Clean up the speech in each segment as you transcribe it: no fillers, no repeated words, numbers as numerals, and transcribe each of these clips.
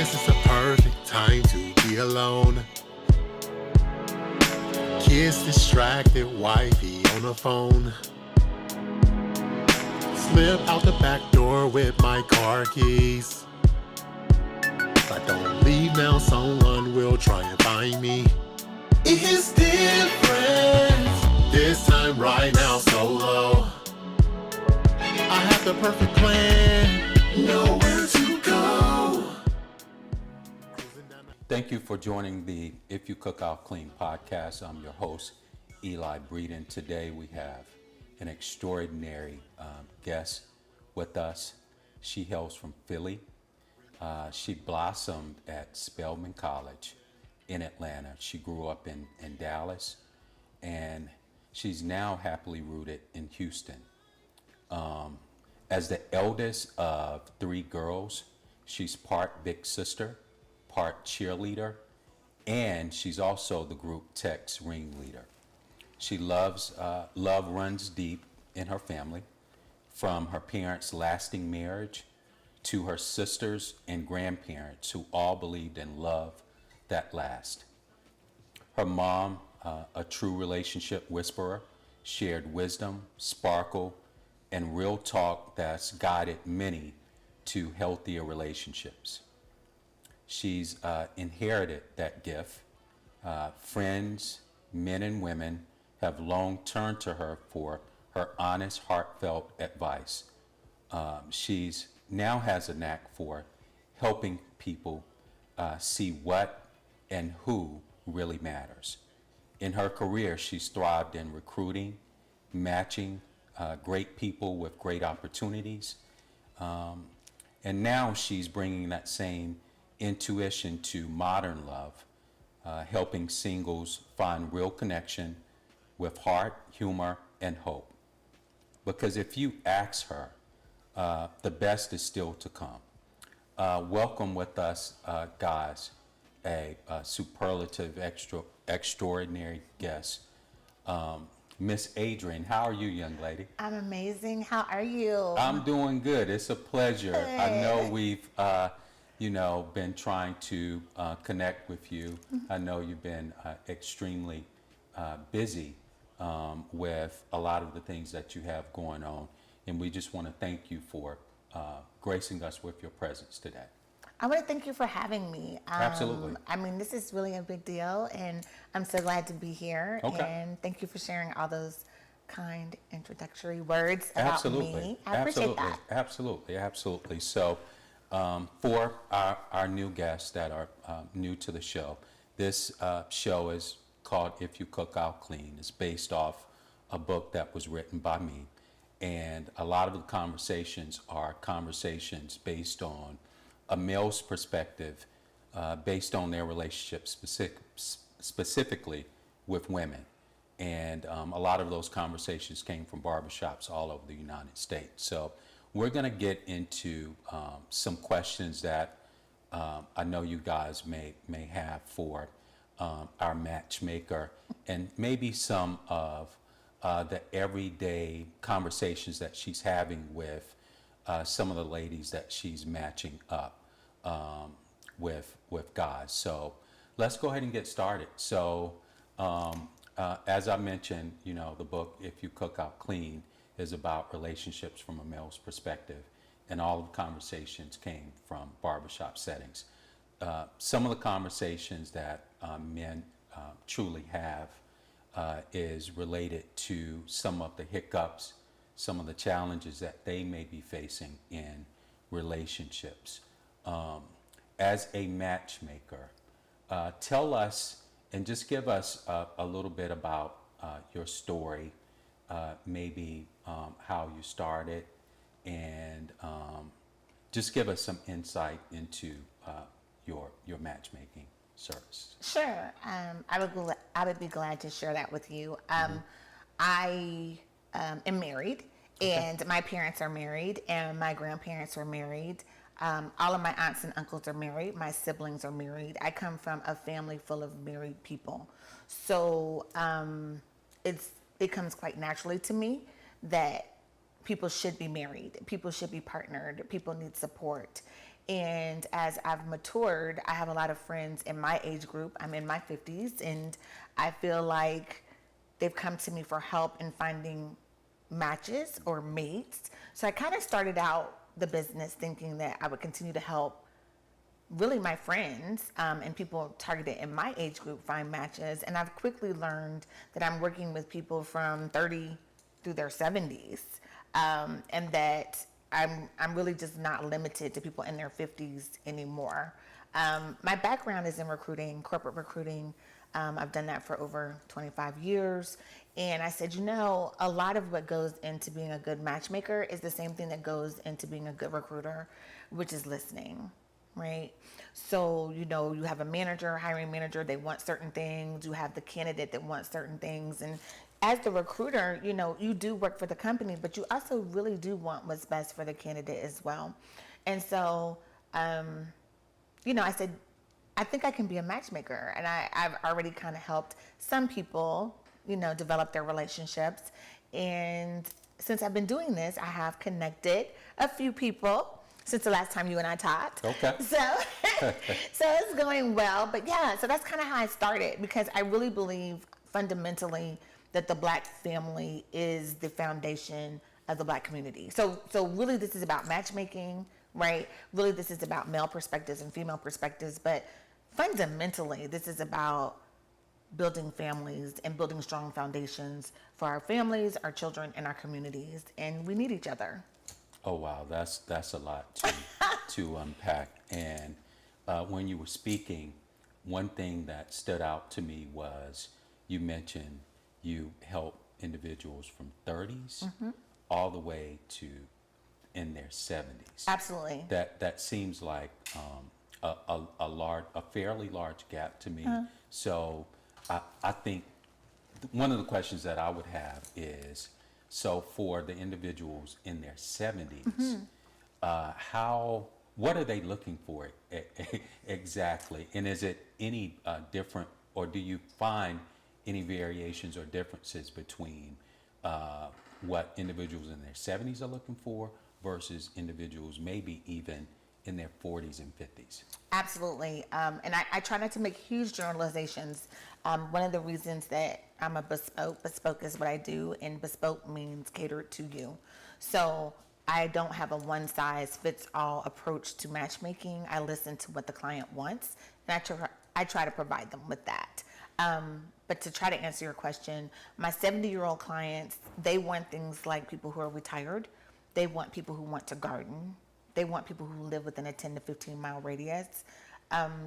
This is a perfect time to be alone. Kids distracted, wifey on the phone. Slip out the back door with my car keys. If I don't leave now, someone will try and find me. It's different. This time right now, solo. I have the perfect plan. Nowhere to go. Thank you for joining the If You Cook, I'll Clean podcast. I'm your host, Eli Breeden. Today we have an extraordinary guest with us. She hails from Philly. She blossomed at Spelman College in Atlanta. She grew up in Dallas, and she's now happily rooted in Houston. As the eldest of three girls, she's part big sister, part cheerleader, and she's also the group Tech's ringleader. She loves, love runs deep in her family, from her parents' lasting marriage to her sisters and grandparents who all believed in love that lasts. Her mom, a true relationship whisperer, shared wisdom, sparkle, and real talk that's guided many to healthier relationships. She's inherited that gift. Friends, men and women, have long turned to her for her honest, heartfelt advice. She's now has a knack for helping people see what and who really matters. In her career, she's thrived in recruiting, matching great people with great opportunities. And now she's bringing that same intuition to modern love, helping singles find real connection with heart, humor, and hope. Because if you ask her, the best is still to come. Welcome with us, guys, a superlative, extraordinary guest, Miss Adrienne. How are you, young lady? I'm amazing. How are you? I'm doing good. It's a pleasure. Good. I know we've, been trying to connect with you. I know you've been extremely busy with a lot of the things that you have going on, and we just want to thank you for gracing us with your presence today. I want to thank you for having me. Absolutely. I mean, this is really a big deal, and I'm so glad to be here. Okay. And thank you for sharing all those kind introductory words about me. I appreciate that. Absolutely. So, for our new guests that are new to the show, this show is called If You Cook, I'll Clean. It's based off a book that was written by me. And a lot of the conversations are conversations based on a male's perspective, based on their relationship specifically with women. And a lot of those conversations came from barbershops all over the United States. So we're going to get into some questions that I know you guys may have for our matchmaker, and maybe some of the everyday conversations that she's having with some of the ladies that she's matching up with guys. So let's go ahead and get started. So as I mentioned, the book If You Cook, I'll Clean is about relationships from a male's perspective, and all of the conversations came from barbershop settings. Some of the conversations that men truly have is related to some of the hiccups, some of the challenges that they may be facing in relationships. As a matchmaker, tell us and just give us a little bit about your story, maybe how you started, and just give us some insight into your matchmaking service. Sure. I would be glad to share that with you. I am married, and my parents are married, and my grandparents are married. All of my aunts and uncles are married. My siblings are married. I come from a family full of married people. So it comes quite naturally to me that people should be married. People should be partnered. People need support. And as I've matured, I have a lot of friends in my age group. I'm in my 50s, and I feel like they've come to me for help in finding matches or mates. So I kind of started out the business thinking that I would continue to help really my friends and people targeted in my age group find matches. And I've quickly learned that I'm working with people from 30 through their 70s, and that I'm really just not limited to people in their 50s anymore. My background is in recruiting, corporate recruiting. I've done that for over 25 years. And I said, a lot of what goes into being a good matchmaker is the same thing that goes into being a good recruiter, which is listening, right? So, you have a manager, hiring manager, they want certain things. You have the candidate that wants certain things. And as the recruiter, you do work for the company, but you also really do want what's best for the candidate as well. And so, I said, I think I can be a matchmaker. And I've already kind of helped some people, develop their relationships. And since I've been doing this, I have connected a few people since the last time you and I talked. Okay. So it's going well. But yeah, so that's kind of how I started, because I really believe fundamentally that the Black family is the foundation of the Black community. So really this is about matchmaking, right? Really this is about male perspectives and female perspectives, but fundamentally this is about building families and building strong foundations for our families, our children, and our communities. And we need each other. Oh, wow. That's a lot to unpack. And when you were speaking, one thing that stood out to me was you mentioned you help individuals from 30s all the way to in their 70s. Absolutely. That seems like a fairly large gap to me. So I think one of the questions that I would have is, so for the individuals in their 70s, what are they looking for exactly? And is it any different, or do you find any variations or differences between what individuals in their 70s are looking for versus individuals maybe even in their 40s and 50s? Absolutely. And I try not to make huge generalizations. One of the reasons that I'm a bespoke is what I do, and bespoke means catered to you. So I don't have a one size fits all approach to matchmaking. I listen to what the client wants, and I try to provide them with that. But to try to answer your question, my 70-year-old clients, they want things like people who are retired. They want people who want to garden. They want people who live within a 10 to 15 mile radius.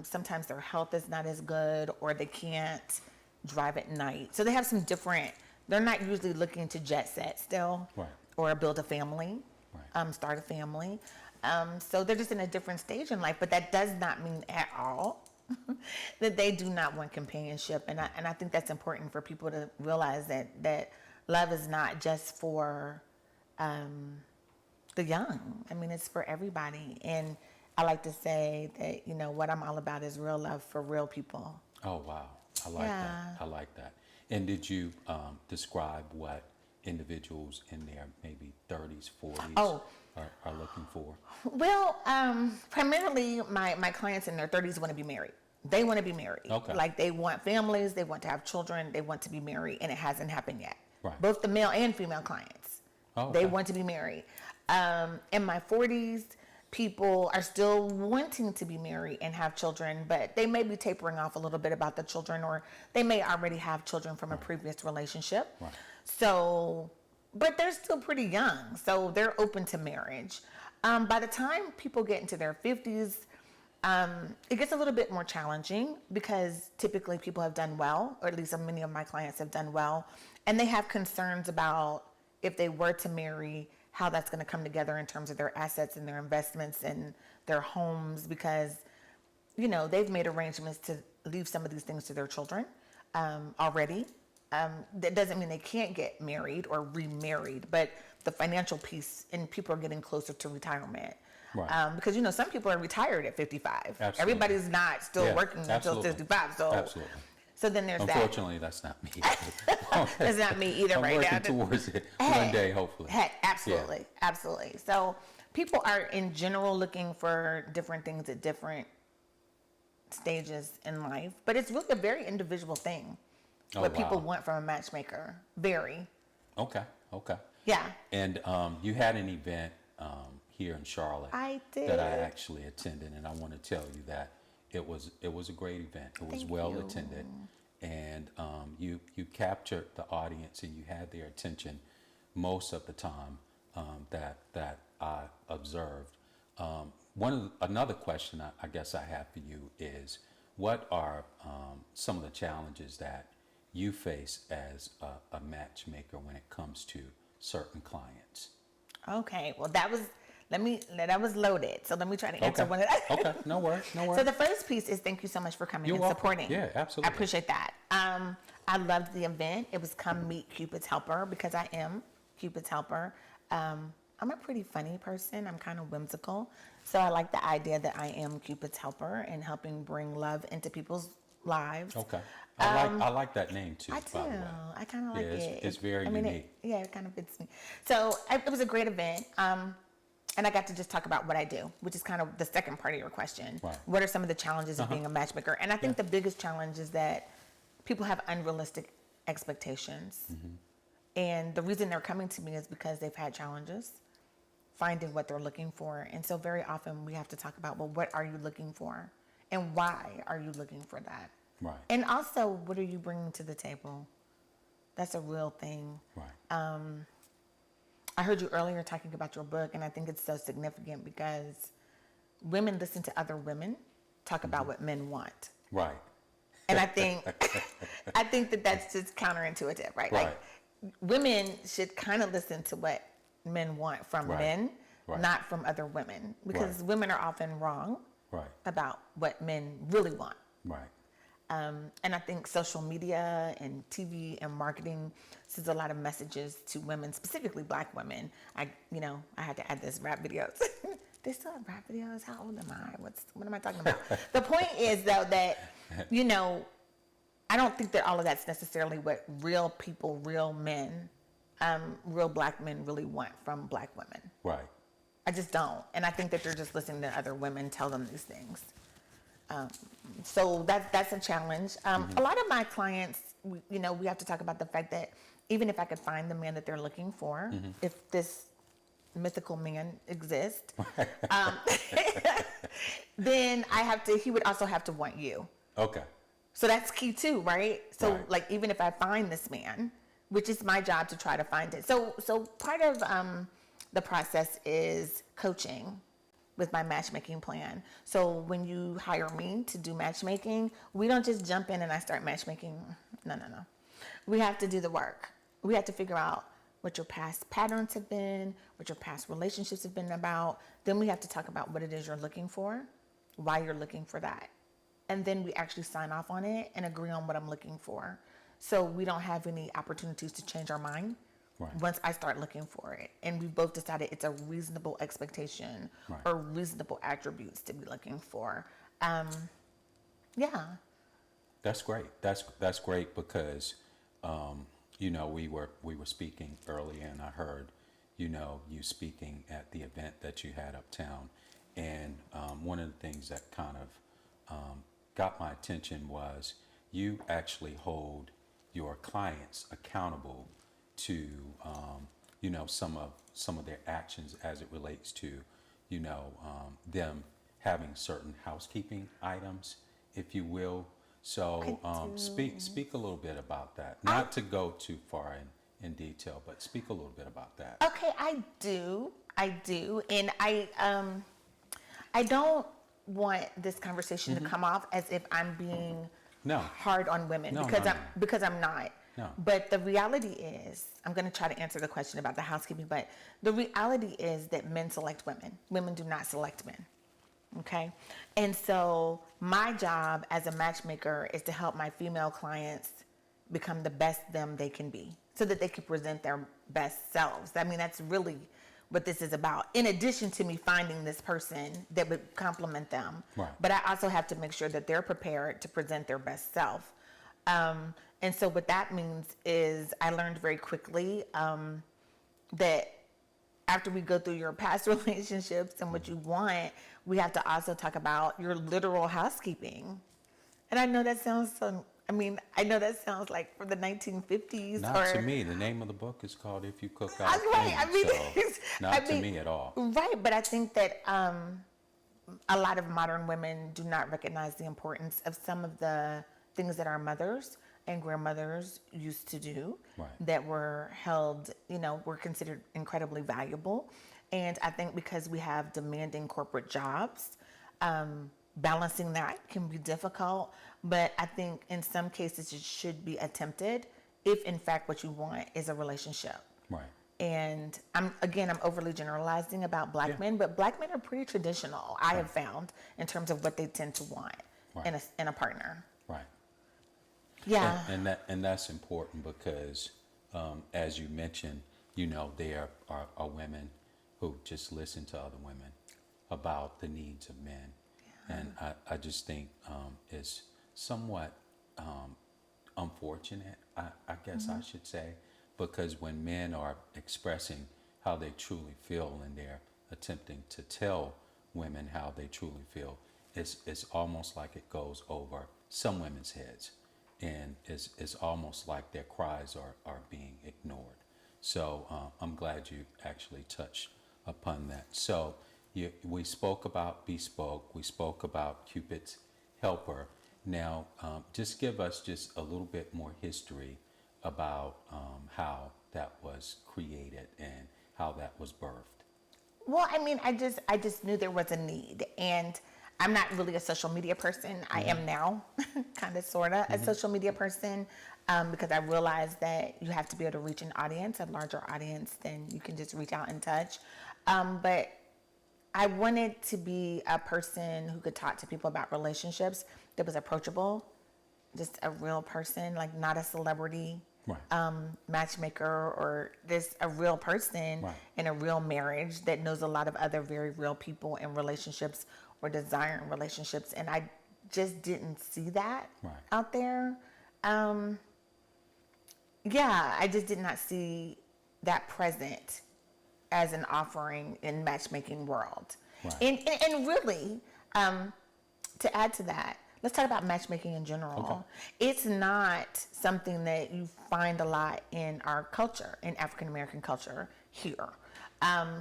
Sometimes their health is not as good, or they can't drive at night. So they have some different, they're not usually looking to jet set still, Right. or build a family, Right. start a family. So they're just in a different stage in life, but that does not mean at all that they do not want companionship. And I think that's important for people to realize that love is not just for the young. I mean, it's for everybody. And I like to say that, what I'm all about is real love for real people. Oh, wow. I like that. I like that. And did you describe what individuals in their maybe 30s, 40s are looking for? Well, primarily my clients in their 30s want to be married. They want to be married. Okay. Like, they want families, they want to have children, they want to be married, and it hasn't happened yet. Right. Both the male and female clients. Oh, They okay. want to be married. In my 40s, people are still wanting to be married and have children, but they may be tapering off a little bit about the children, or they may already have children from a previous relationship. Right. So, but they're still pretty young, so they're open to marriage. By the time people get into their 50s, it gets a little bit more challenging, because typically people have done well, or at least many of my clients have done well, and they have concerns about if they were to marry, how that's going to come together in terms of their assets and their investments and their homes, because, they've made arrangements to leave some of these things to their children already. That doesn't mean they can't get married or remarried, but the financial piece, and people are getting closer to retirement. Right. Because, some people are retired at 55. Absolutely. Everybody's not still working until absolutely. 65. So, Absolutely. So then there's that. Unfortunately, that's not me. That's not me either I'm right now. working towards it one day, hopefully. Absolutely, absolutely. So people are in general looking for different things at different stages in life, but it's really a very individual thing. What people want from a matchmaker, very. Okay. Yeah. And you had an event here in Charlotte. I did. That I actually attended, and I want to tell you that it was a great event. It was well attended, and you captured the audience and you had their attention most of the time that I observed. Another question I guess I have for you is, what are some of the challenges that you face as a matchmaker when it comes to certain clients? Okay, well that was loaded. So let me try to answer one of that. Okay, no worries. So the first piece is thank you so much for coming and supporting. Yeah, absolutely. I appreciate that. I loved the event. It was come meet Cupid's helper, because I am Cupid's helper. I'm a pretty funny person. I'm kind of whimsical. So I like the idea that I am Cupid's helper and helping bring love into people's lives. Okay. I like that name too. I do. I kind of like it. It's very unique. It kind of fits me. So it was a great event. And I got to just talk about what I do, which is kind of the second part of your question. Right. What are some of the challenges of being a matchmaker? And I think the biggest challenge is that people have unrealistic expectations. Mm-hmm. And the reason they're coming to me is because they've had challenges finding what they're looking for. And so very often we have to talk about, well, what are you looking for? And why are you looking for that? Right. And also, what are you bringing to the table? That's a real thing. Right. I heard you earlier talking about your book, and I think it's so significant because women listen to other women talk about what men want. Right. And I think that that's just counterintuitive, right? Right. Like women should kind of listen to what men want from men, not from other women, because women are often wrong about what men really want. Right. And I think social media and TV and marketing sends a lot of messages to women, specifically Black women. I had to add this rap videos. They still have rap videos? How old am I? What am I talking about? The point is, though, that, I don't think that all of that's necessarily what real people, real men, real Black men really want from Black women. Right. I just don't. And I think that they're just listening to other women tell them these things. So that's a challenge. A lot of my clients, we have to talk about the fact that even if I could find the man that they're looking for, if this mythical man exists, then he would also have to want you. Okay. So that's key too, right? So like, even if I find this man, which is my job to try to find it. So part of the process is coaching with my matchmaking plan. So when you hire me to do matchmaking, we don't just jump in and I start matchmaking. No. We have to do the work. We have to figure out what your past patterns have been, what your past relationships have been about. Then we have to talk about what it is you're looking for, why you're looking for that. And then we actually sign off on it and agree on what I'm looking for. So we don't have any opportunities to change our mind once I start looking for it. And we both decided it's a reasonable expectation or reasonable attributes to be looking for. That's great. That's great because, we were speaking earlier and I heard, you speaking at the event that you had uptown. And one of the things that kind of got my attention was you actually hold your clients accountable to some of their actions as it relates to them having certain housekeeping items, if you will. So speak a little bit about that. Not to go too far in detail, but speak a little bit about that. Okay, I do, and I don't want this conversation to come off as if I'm being hard on women because I'm not. No. But the reality is, I'm going to try to answer the question about the housekeeping, but the reality is that men select women. Women do not select men. Okay? And so my job as a matchmaker is to help my female clients become the best them they can be so that they can present their best selves. I mean, that's really what this is about. In addition to me finding this person that would complement them. Right. But I also have to make sure that they're prepared to present their best self. And so what that means is I learned very quickly that after we go through your past relationships and what you want, we have to also talk about your literal housekeeping. And I know that sounds so, I know that sounds like from the 1950s. Not to me. The name of the book is called If You Cook Out Right. Clean. So not to me at all. Right. But I think that a lot of modern women do not recognize the importance of some of the things that our mothers and grandmothers used to do that were held, were considered incredibly valuable. And I think because we have demanding corporate jobs, balancing that can be difficult. But I think in some cases it should be attempted if in fact what you want is a relationship. Right. And I'm overly generalizing about black men, but black men are pretty traditional, I have found, in terms of what they tend to want in a partner. Right. Yeah. And that's important because, as you mentioned, there are women who just listen to other women about the needs of men. Yeah. And I just think it's somewhat unfortunate, I guess I should say, because when men are expressing how they truly feel and they're attempting to tell women how they truly feel, it's almost like it goes over some women's heads. And it's almost like their cries are being ignored. So I'm glad you actually touched upon that. So we spoke about Bespoke. We spoke about Cupid's Helper. Now, just give us just a little bit more history about how that was created and how that was birthed. Well, I just knew there was a need, and I'm not really a social media person. I am now, kind of, sort of, a social media person, because I realized that you have to be able to reach an audience, a larger audience than you can just reach out and touch. But I wanted to be a person who could talk to people about relationships that was approachable, just a real person, like not a celebrity matchmaker, or just a real person in a real marriage that knows a lot of other very real people in relationships or desiring relationships. And I just didn't see that out there. I just did not see that present as an offering in matchmaking world. And really, to add to that, let's talk about matchmaking in general. Okay. It's not something that you find a lot in our culture, in African American culture here.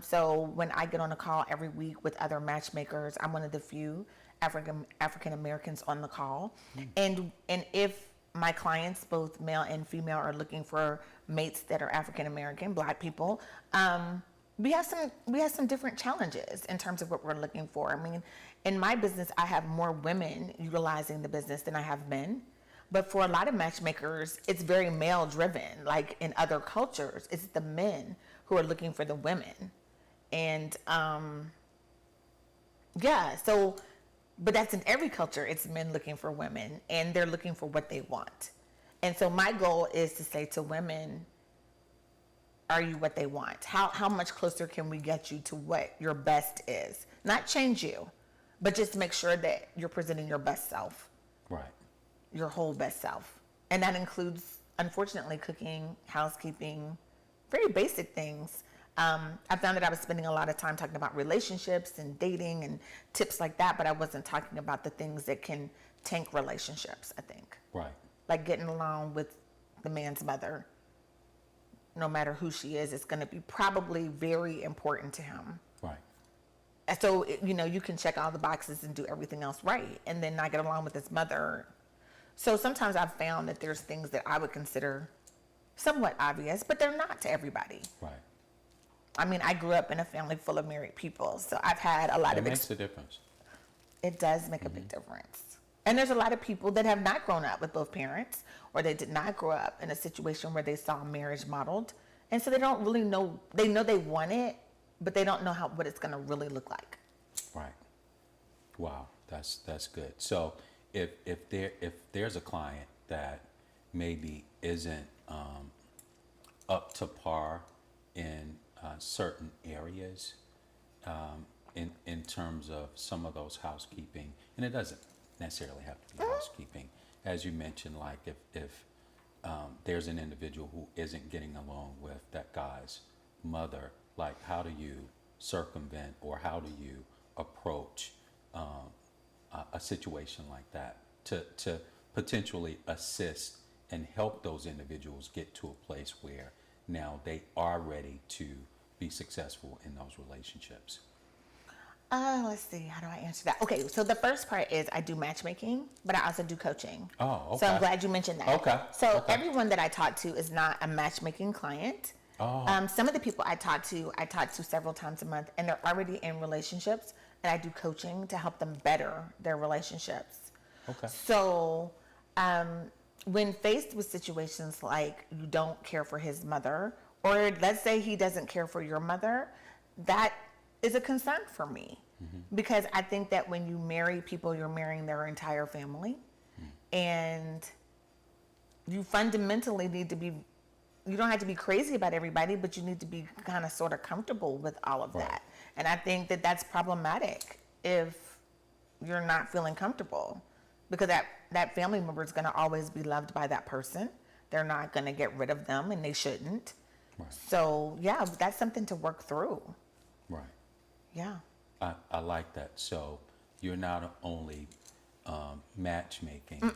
So when I get on a call every week with other matchmakers, I'm one of the few African Americans on the call. And if my clients, both male and female, are looking for mates that are African American, Black people, we have some different challenges in terms of what we're looking for. In my business, I have more women utilizing the business than I have men. But for a lot of matchmakers, it's very male driven. Like in other cultures, it's the men who are looking for the women. And but that's in every culture. It's men looking for women, and they're looking for what they want. And so my goal is to say to women, are you what they want? How much closer can we get you to what your best is? Not change you, but just make sure that you're presenting your best self. Right. Your whole best self. And that includes, unfortunately, cooking, housekeeping, very basic things. I found that I was spending a lot of time talking about relationships and dating and tips like that, but I wasn't talking about the things that can tank relationships, I think. Right. Like getting along with the man's mother. No matter who she is, it's going to be probably very important to him. Right. And so, you can check all the boxes and do everything else right, and then not get along with his mother. So sometimes I've found that there's things that I would consider somewhat obvious, but they're not to everybody. Right. I grew up in a family full of married people, so I've had a lot of... It makes a difference. It does make a big difference. And there's a lot of people that have not grown up with both parents, or they did not grow up in a situation where they saw marriage modeled. And so they don't really know, they know they want it, but they don't know what it's going to really look like. Right. Wow, that's good. So if there's a client that maybe isn't up to par in certain areas, in terms of some of those housekeeping, and it doesn't necessarily have to be housekeeping, as you mentioned, like if there's an individual who isn't getting along with that guy's mother, like how do you circumvent or how do you approach a situation like that to potentially assist and help those individuals get to a place where now they are ready to be successful in those relationships? Let's see. How do I answer that? Okay, so the first part is I do matchmaking, but I also do coaching. Oh, okay. So I'm glad you mentioned that. Okay. So Okay. everyone that I talk to is not a matchmaking client. Oh. Some of the people I talk to several times a month, and they're already in relationships, and I do coaching to help them better their relationships. Okay. So when faced with situations like you don't care for his mother, or let's say he doesn't care for your mother, that is a concern for me. Because I think that when you marry people, you're marrying their entire family. And you fundamentally need to be, you don't have to be crazy about everybody, but you need to be kind of sort of comfortable with all of Right. that. And I think that that's problematic if you're not feeling comfortable, because that family member is going to always be loved by that person. They're not going to get rid of them, and they shouldn't. Right. So yeah, that's something to work through. Right. Yeah. I like that. So you're not only matchmaking,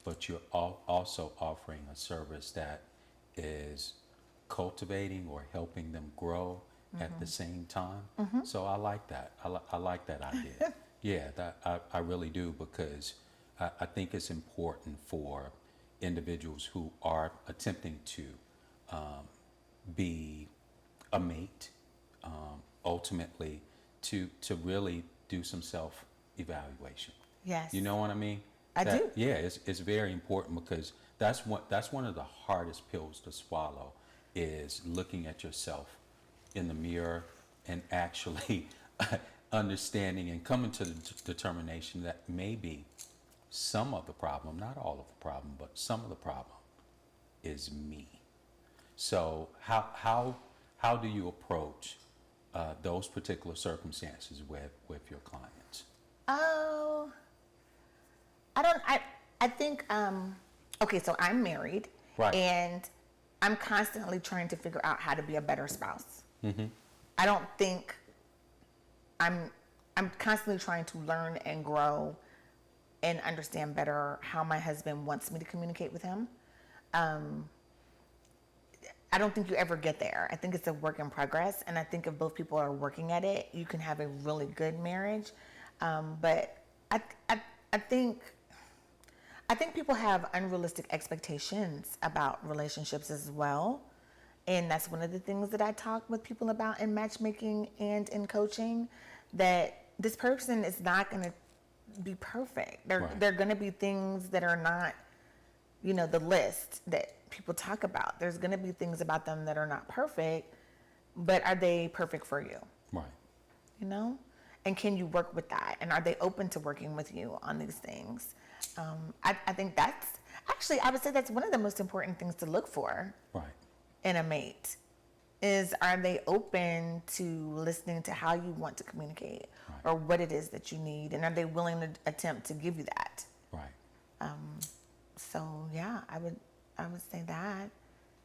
but you're also offering a service that is cultivating or helping them grow at the same time. So I like that. I like that idea. Yeah, that I really do, because I think it's important for individuals who are attempting to be a mate, ultimately to really do some self-evaluation. Yes. You know what I mean? I do. Yeah, it's very important, because that's one of the hardest pills to swallow, is looking at yourself in the mirror and actually understanding and coming to the determination that maybe some of the problem, not all of the problem, but some of the problem is me. So how do you approach those particular circumstances with your clients? Oh, I think, okay, so I'm married. Right. And I'm constantly trying to figure out how to be a better spouse. I don't think I'm constantly trying to learn and grow and understand better how my husband wants me to communicate with him. I don't think you ever get there. I think it's a work in progress, and I think if both people are working at it, you can have a really good marriage. But I think people have unrealistic expectations about relationships as well, and that's one of the things that I talk with people about in matchmaking and in coaching. That this person is not going to be perfect. Right. There are going to be things that are not, the list that people talk about. There's going to be things about them that are not perfect, but are they perfect for you? Right. And can you work with that? And are they open to working with you on these things? I think I would say that's one of the most important things to look for Right. in a mate, is are they open to listening to how you want to communicate, or what it is that you need, and are they willing to attempt to give you that? Right. So yeah, I would say that.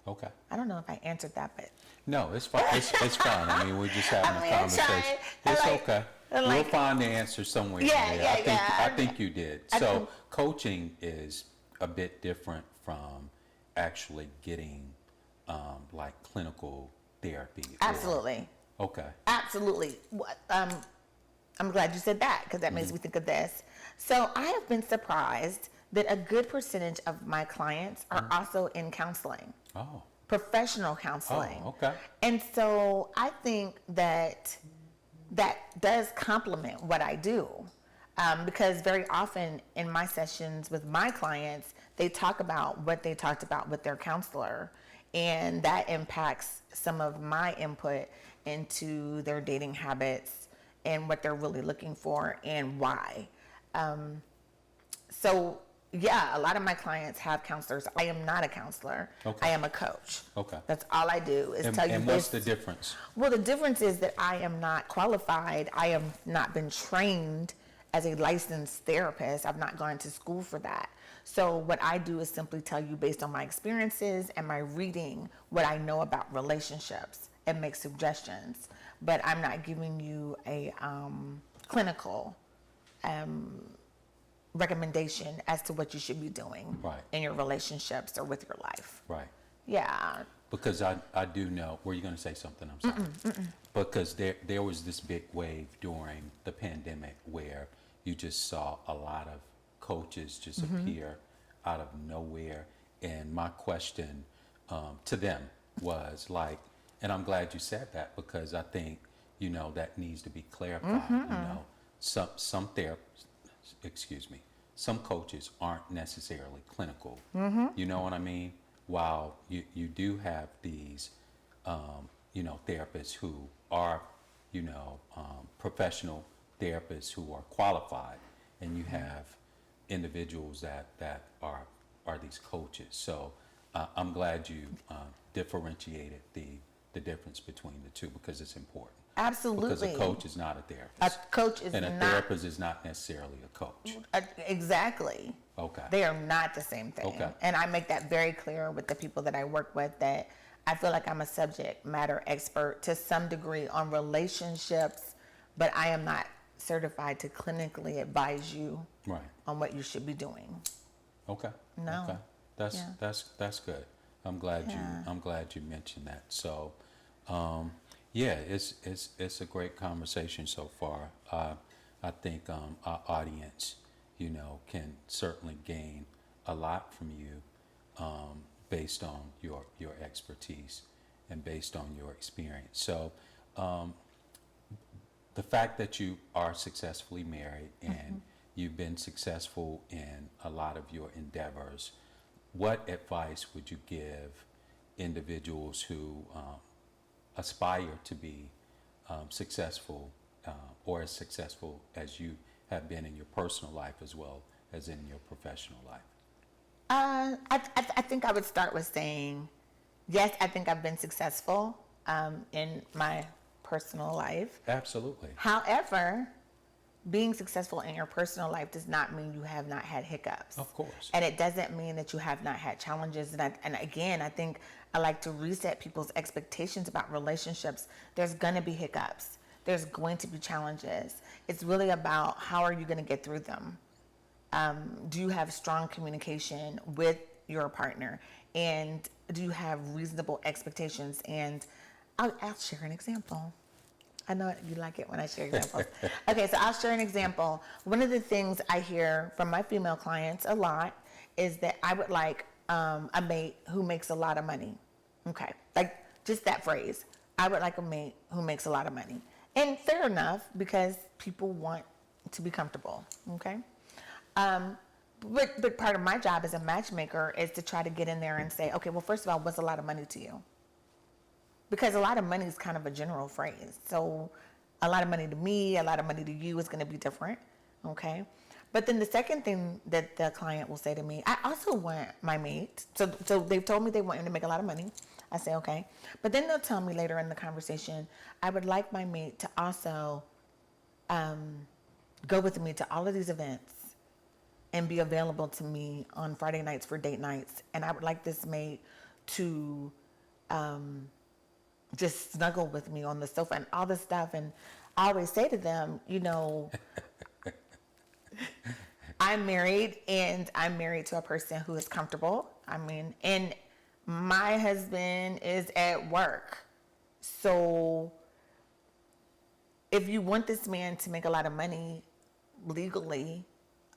Okay. I don't know if I answered that, but No, it's fine. It's fine. I mean, we're just having I'm a gonna conversation. try. It's okay. We'll find the answer somewhere in Yeah, there. yeah, I think you did. I So think- coaching is a bit different from actually getting like clinical therapy. absolutely. Okay. Absolutely. I'm glad you said that, because that makes me think of this. So I have been surprised that a good percentage of my clients are also in counseling, Oh. professional counseling. Oh, okay. And so I think that does complement what I do, because very often in my sessions with my clients, they talk about what they talked about with their counselor, and that impacts some of my input into their dating habits and what they're really looking for and why. So yeah, a lot of my clients have counselors. I am not a counselor. Okay. I am a coach. Okay. That's all I do is tell you And this. what's the difference? Well, the difference is that I am not qualified. I have not been trained as a licensed therapist. I've not gone to school for that. So what I do is simply tell you based on my experiences and my reading what I know about relationships and make suggestions. But I'm not giving you a clinical recommendation as to what you should be doing Right. in your relationships or with your life. Right. Yeah. Because I do know, were you going to say something? I'm sorry. Because there was this big wave during the pandemic where you just saw a lot of coaches just appear out of nowhere. And my question to them was like, and I'm glad you said that, because I think, you know, that needs to be clarified. You know, some therapists, excuse me, some coaches aren't necessarily clinical. You know what I mean? While you do have these, you know, therapists who are, you know, professional therapists who are qualified, and you have individuals that are these coaches. So I'm glad you differentiated the difference between the two, because it's important. Absolutely. Because a coach is not a A therapist. coach is And a not therapist is not necessarily a coach. Exactly. Okay. They are not the same thing. Okay. And I make that very clear with the people that I work with, that I feel like I'm a subject matter expert to some degree on relationships, but I am not certified to clinically advise you Right. on what you should be doing. Okay. No. Okay. Yeah. That's good. I'm glad you mentioned that. So, yeah, it's a great conversation so far. I think our audience, you know, can certainly gain a lot from you, based on your expertise and based on your experience. So, the fact that you are successfully married and you've been successful in a lot of your endeavors, what advice would you give individuals who aspire to be successful, or as successful as you have been in your personal life as well as in your professional life? I think I would start with saying, yes, I think I've been successful in my personal life. Absolutely. However, being successful in your personal life does not mean you have not had hiccups. Of course. And it doesn't mean that you have not had challenges. And again, I think I like to reset people's expectations about relationships. There's going to be hiccups. There's going to be challenges. It's really about how are you going to get through them. Do you have strong communication with your partner? And do you have reasonable expectations? And I'll share an example. I know you like it when I share examples. Okay, so I'll share an example. One of the things I hear from my female clients a lot is that I would like a mate who makes a lot of money. Okay, like just that phrase. I would like a mate who makes a lot of money. And fair enough, because people want to be comfortable, okay? But part of my job as a matchmaker is to try to get in there and say, okay, well, first of all, what's a lot of money to you? Because a lot of money is kind of a general phrase. So a lot of money to me, a lot of money to you is going to be different, okay? But then the second thing that the client will say to me, I also want my mate. So they've told me they want him to make a lot of money. I say, okay. But then they'll tell me later in the conversation, I would like my mate to also go with me to all of these events and be available to me on Friday nights for date nights. And I would like this mate to just snuggle with me on the sofa and all this stuff. And I always say to them, you know, I'm married, and I'm married to a person who is comfortable. I mean, and my husband is at work. So if you want this man to make a lot of money legally,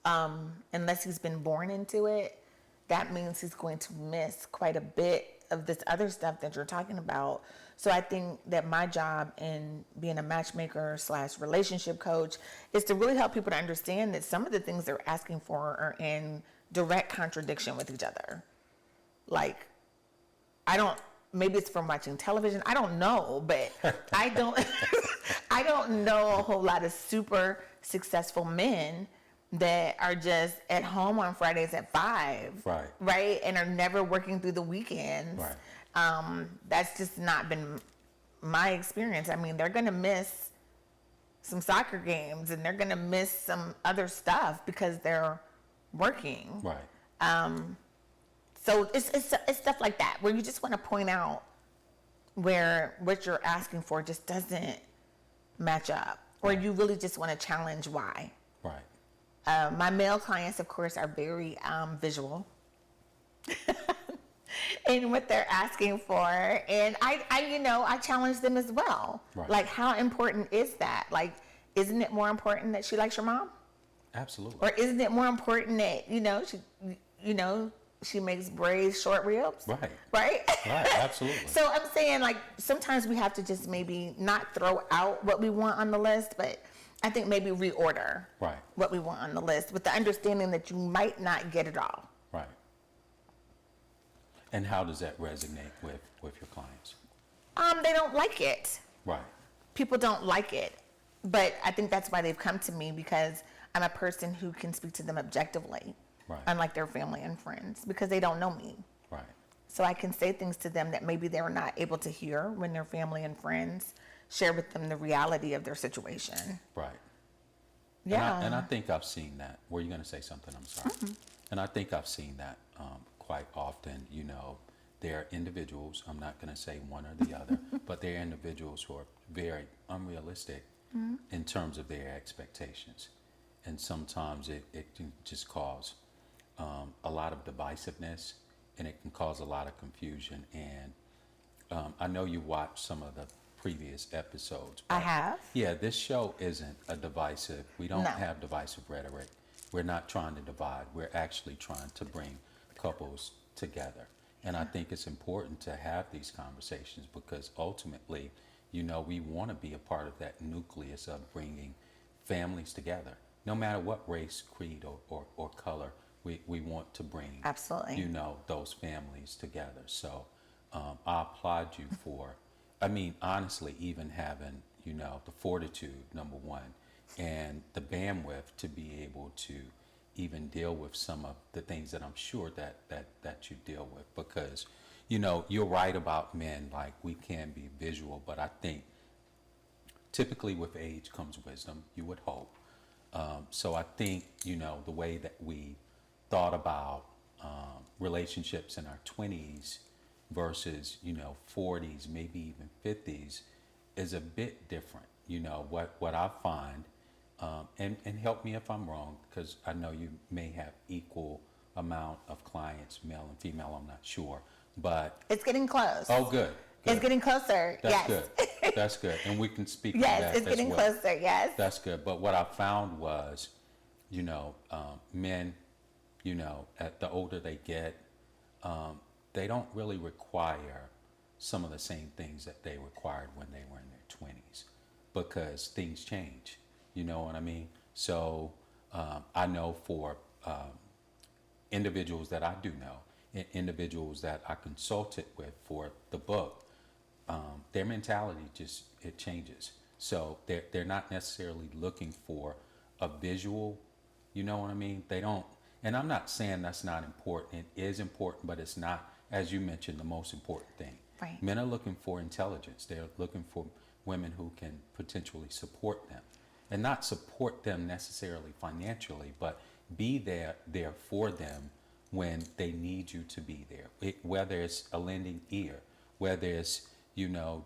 unless he's been born into it, that means he's going to miss quite a bit of this other stuff that you're talking about. So I think that my job in being a matchmaker / relationship coach is to really help people to understand that some of the things they're asking for are in direct contradiction with each other. Like, maybe it's from watching television, I don't know, but I don't know a whole lot of super successful men that are just at home on Fridays at 5, right? And are never working through the weekends. Right. That's just not been my experience. I mean, they're going to miss some soccer games, and they're going to miss some other stuff because they're working. Right. So it's stuff like that where you just want to point out where what you're asking for just doesn't match up, or you really just want to challenge why. Right. My male clients, of course, are very visual in what they're asking for, and I challenge them as well. Right. Like, how important is that? Like, isn't it more important that she likes your mom? Absolutely. Or isn't it more important that she makes braids, short ribs? Right. Right? Right, absolutely. So I'm saying, like, sometimes we have to just maybe not throw out what we want on the list, but I think maybe reorder Right. what we want on the list with the understanding that you might not get it all. Right. And how does that resonate with your clients? They don't like it. Right. People don't like it. But I think that's why they've come to me, because I'm a person who can speak to them objectively, Right. unlike their family and friends, because they don't know me. Right. So I can say things to them that maybe they're not able to hear when their family and friends share with them the reality of their situation. Right. Yeah. And I think I've seen that. Were you going to say something? I'm sorry. Mm-hmm. And I think I've seen that quite often. There are individuals, I'm not going to say one or the other, but there are individuals who are very unrealistic in terms of their expectations. And sometimes it can just cause a lot of divisiveness, and it can cause a lot of confusion. And I know you watched some of the previous episodes. I have. Yeah, this show isn't a divisive. We don't No. have divisive rhetoric. We're not trying to divide. We're actually trying to bring couples together. And I think it's important to have these conversations because ultimately, we want to be a part of that nucleus of bringing families together. No matter what race, creed, or color, we want to bring, Absolutely. those families together. So I applaud you for, honestly, even having, the fortitude, number one, and the bandwidth to be able to even deal with some of the things that I'm sure that you deal with. Because, you're right about men, like we can be visual, but I think typically with age comes wisdom, you would hope. So I think, the way that we thought about relationships in our 20s versus, 40s, maybe even 50s is a bit different. What I find, and help me if I'm wrong, because I know you may have equal amount of clients, male and female, I'm not sure, but. It's getting close. Oh, good. It's getting closer. That's yes. good. That's good. And we can speak on Yes, that it's getting as well. closer. Yes. That's good. But what I found was, men, at the older they get, they don't really require some of the same things that they required when they were in their 20s because things change. You know what I mean? So I know for individuals that I do know, individuals that I consulted with for the book, their mentality it changes. So they're not necessarily looking for a visual, you know what I mean? They don't, and I'm not saying that's not important. It is important, but it's not, as you mentioned, the most important thing. Right. Men are looking for intelligence. They're looking for women who can potentially support them, and not support them necessarily financially, but be there for them when they need you to be there. Whether it's a lending ear, whether it's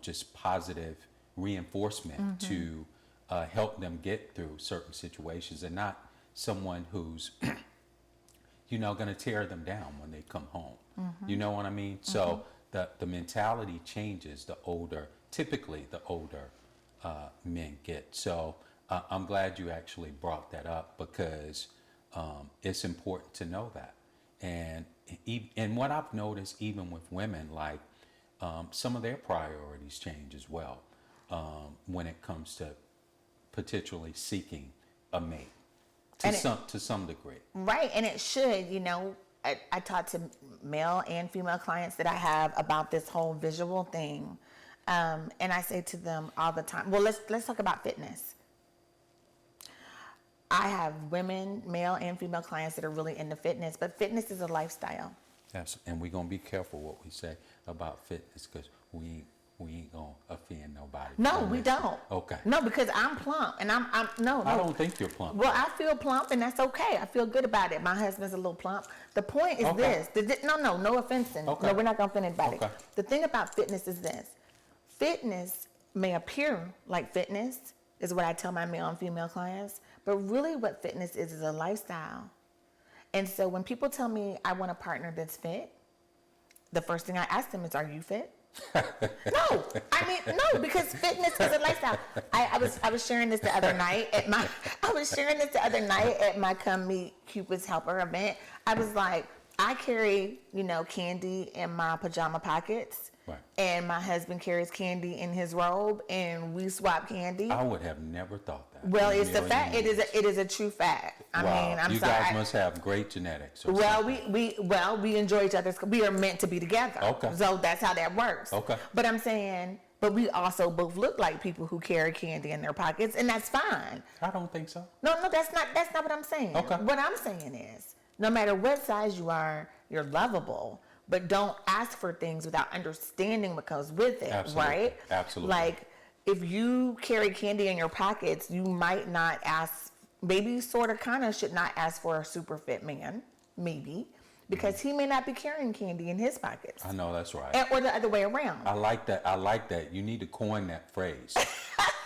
just positive reinforcement to help them get through certain situations, and not someone who's going to tear them down when they come home. You know what I mean? So the mentality changes typically the older men get. So I'm glad you actually brought that up because it's important to know that. And what I've noticed even with women, like some of their priorities change as well when it comes to potentially seeking a mate to some degree. Right, and it should. I talk to male and female clients that I have about this whole visual thing, and I say to them all the time, well, let's talk about fitness. I have women, male and female clients that are really into fitness, but fitness is a lifestyle. Yes, and we're going to be careful what we say about fitness because we we ain't gonna offend nobody. No, we don't. Okay. No, because I'm plump, and I'm no. I don't think you're plump. Well, I feel plump, and that's okay. I feel good about it. My husband's a little plump. The point is Okay. this. No offense. Okay. No, we're not going to offend anybody. Okay. The thing about fitness is this. Fitness may appear like fitness, is what I tell my male and female clients, but really what fitness is a lifestyle. And so when people tell me I want a partner that's fit, the first thing I ask them is, are you fit? No, because fitness is a lifestyle. I was sharing this the other night at my Come Meet Cupid's Helper event. I was like, I carry, candy in my pajama pockets, Right. and my husband carries candy in his robe, and we swap candy. I would have never thought that. Well, in a it's a fact. million years. It is a true fact. I mean, I'm you sorry. guys must have great genetics. Or Well, something. we enjoy each other's. We are meant to be together. Okay. So that's how that works. Okay. But I'm saying, but we also both look like people who carry candy in their pockets, and that's fine. I don't think so. No, that's not what I'm saying. Okay. What I'm saying is, no matter what size you are, you're lovable. But don't ask for things without understanding what goes with it, Absolutely. right? Absolutely. Like, if you carry candy in your pockets, you might not ask, maybe sort of kind of should not ask for a super fit man, maybe, because he may not be carrying candy in his pockets. I know that's right. Or the other way around. I like that. You need to coin that phrase.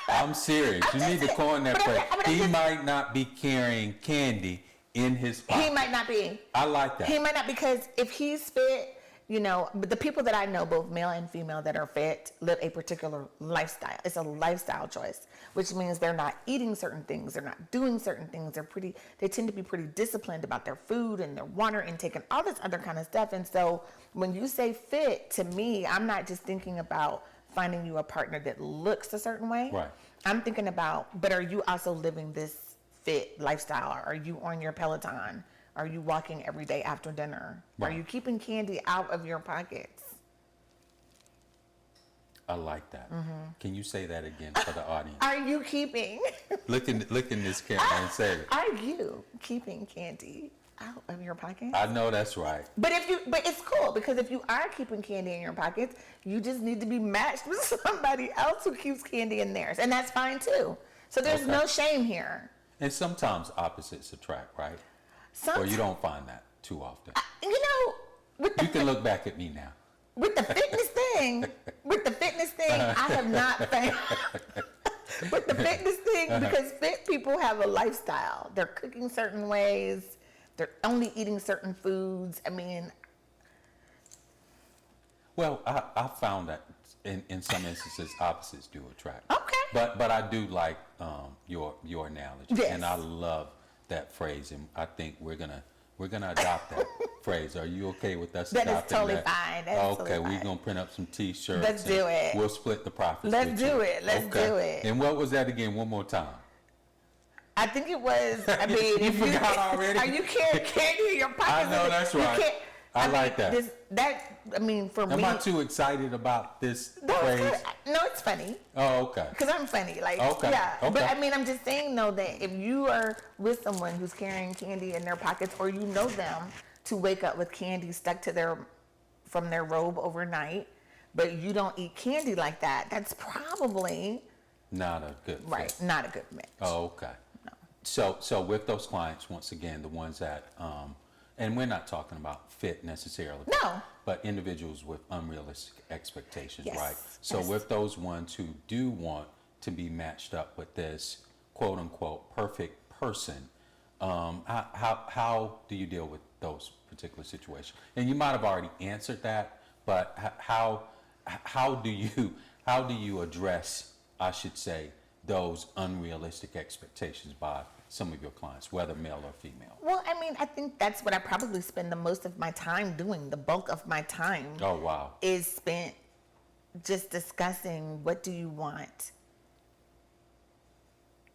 I'm serious. You need to coin that phrase. He might not be carrying candy in his pocket. He might not be. I like that. He might not, because if he's fit, but the people that I know, both male and female, that are fit, live a particular lifestyle. It's a lifestyle choice, which means they're not eating certain things, they're not doing certain things. They tend to be pretty disciplined about their food and their water intake and all this other kind of stuff. And so when you say fit, to me, I'm not just thinking about finding you a partner that looks a certain way. Right. I'm thinking about, but are you also living this fit lifestyle? Are you on your Peloton? Are you walking every day after dinner? Right. Are you keeping candy out of your pockets? I like that. Can you say that again for the audience? Are you keeping? Look in this camera and say it. Are you keeping candy out of your pockets? I know that's right. But it's cool, because if you are keeping candy in your pockets, you just need to be matched with somebody else who keeps candy in theirs, and that's fine too. So there's Okay. no shame here. And sometimes opposites attract, right? Or you don't find that too often. With You can look back at me now. With the fitness thing, I have not found. With the fitness thing, because fit people have a lifestyle. They're cooking certain ways. They're only eating certain foods. I mean, Well, I found that in some instances opposites do attract. Okay. But I do like your analogy, Yes. and I love that phrase, and I think we're gonna adopt that phrase. Are you okay with us That is adopting totally that? fine. That's okay, totally we're fine. gonna print up some T-shirts. Let's and do it. We'll split the profits. Let's with do you. it. Let's do it. And what was that again? One more time. I think it was. I mean, You if forgot already? Are you carrying candy in your pockets? I know, that's You right. can't- I like that. For Am me. I too excited about this No, phrase? it's funny. Oh, okay. Because I'm funny, yeah. Okay. But I mean, I'm just saying though that if you are with someone who's carrying candy in their pockets, or you know them to wake up with candy stuck to from their robe overnight, but you don't eat candy like that, that's probably Not a good fit. right, not a good match. Oh, okay. No. So with those clients, once again, the ones that, and we're not talking about fit necessarily. No. But individuals with unrealistic expectations, Yes, right? So yes. with those ones who do want to be matched up with this quote unquote perfect person, how do you deal with those particular situations? And you might have already answered that, but how do you address, I should say, those unrealistic expectations by some of your clients, whether male or female? Well, I mean, I think that's what I probably spend the most of my time doing. The bulk of my time Oh, wow. is spent just discussing, what do you want?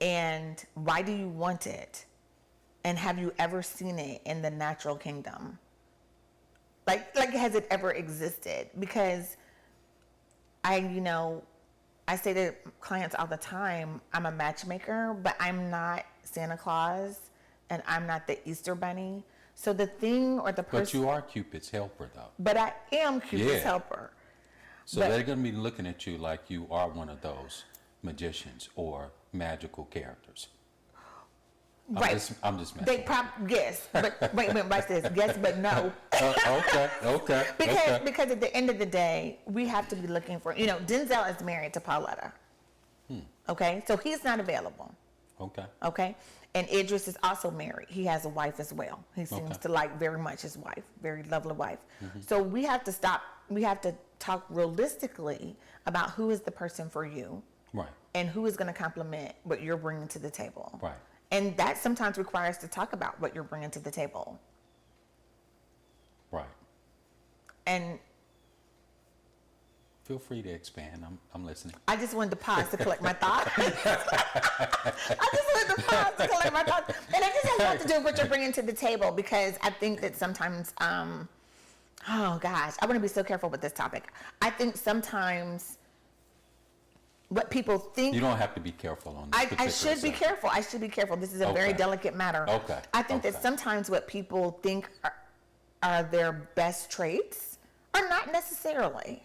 And why do you want it? And have you ever seen it in the natural kingdom? Like has it ever existed? Because I say to clients all the time, I'm a matchmaker, but I'm not Santa Claus, and I'm not the Easter Bunny. So the thing or the person. But you are Cupid's helper, though. But I am Cupid's Yeah. helper. So But- they're going to be looking at you like you are one of those magicians or magical characters. Right. I'm just messing. They yes, but wait, watch this. Yes, but no. Okay. Because at the end of the day, we have to be looking for, Denzel is married to Pauletta. Okay, so he's not available. Okay. Okay, and Idris is also married. He has a wife as well. He seems Okay. to like very much his wife, very lovely wife. So we have to stop. We have to talk realistically about who is the person for you, Right. and who is going to complement what you're bringing to the table. Right. And that sometimes requires to talk about what you're bringing to the table. Right. And Feel free to expand. I'm listening. I just wanted to pause to collect my thoughts. I just wanted to pause to collect my thoughts. And it just has a lot to do with what you're bringing to the table, because I think that sometimes, oh gosh, I want to be so careful with this topic. I think sometimes what people think. You don't have to be careful on this. I should be careful. I should be careful. This is a very Okay. delicate matter. Okay. I think that Okay. sometimes what people think are their best traits are not necessarily.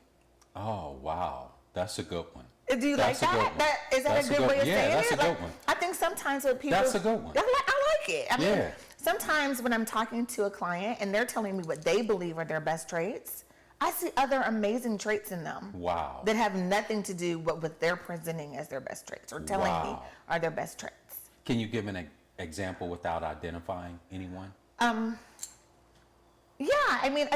Oh, wow. That's a good one. Do you That's like a good that? one. Is that That's a good way of yeah, saying that's it? a good one. I think sometimes what people. That's a good one. I like it. I mean, Yeah. sometimes when I'm talking to a client and they're telling me what they believe are their best traits, I see other amazing traits in them. Wow. That have nothing to do with what they're presenting as their best traits or telling me Wow. are their best traits. Can you give an example without identifying anyone? Yeah, I mean, I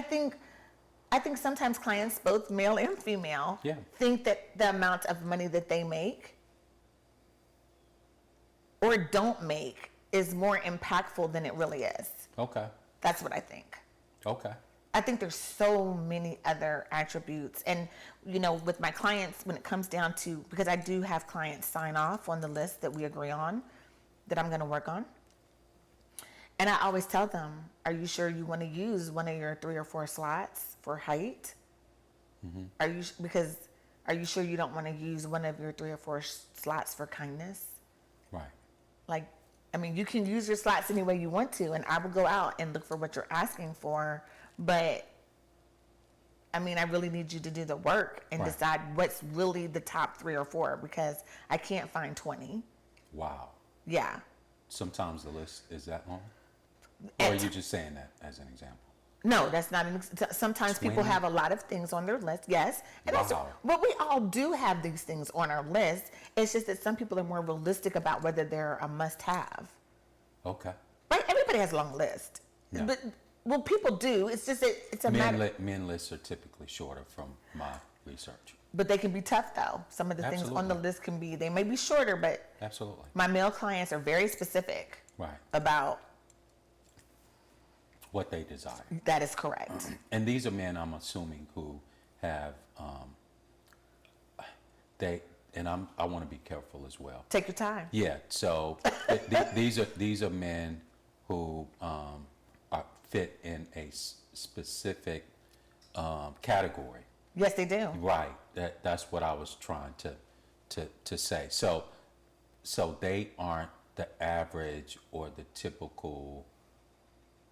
think sometimes clients, both male and female, Yeah. think that the amount of money that they make or don't make is more impactful than it really is. Okay. That's what I think. Okay. I think there's so many other attributes. And, with my clients, when it comes down to, because I do have clients sign off on the list that we agree on, that I'm going to work on. And I always tell them, are you sure you want to use one of your 3 or 4 slots for height? Are you sure you don't want to use one of your 3 or 4 slots for kindness? Right. You can use your slots any way you want to, and I will go out and look for what you're asking for. But, I really need you to do the work and Right. decide what's really the top 3 or 4, because I can't find 20. Wow. Yeah. Sometimes the list is that long? Or are you just saying that as an example? No, that's not sometimes people 20? have a lot of things on their list, yes. And Wow. but we all do have these things on our list. It's just that some people are more realistic about whether they're a must-have. Okay. Right? Everybody has a long list. Yeah. But, well, people do. It's just that it's a matter. Men lists are typically shorter from my research. But they can be tough, though. Some of the things on the Absolutely. list they may be shorter, but Absolutely. my male clients are very specific Right. about What they desire. that is correct. And these are men, I'm assuming, who have, I want to be careful as well. Take your time. Yeah, so these are men who fit in a specific category. Yes, they do. Right. That's what I was trying to say. So they aren't the average or the typical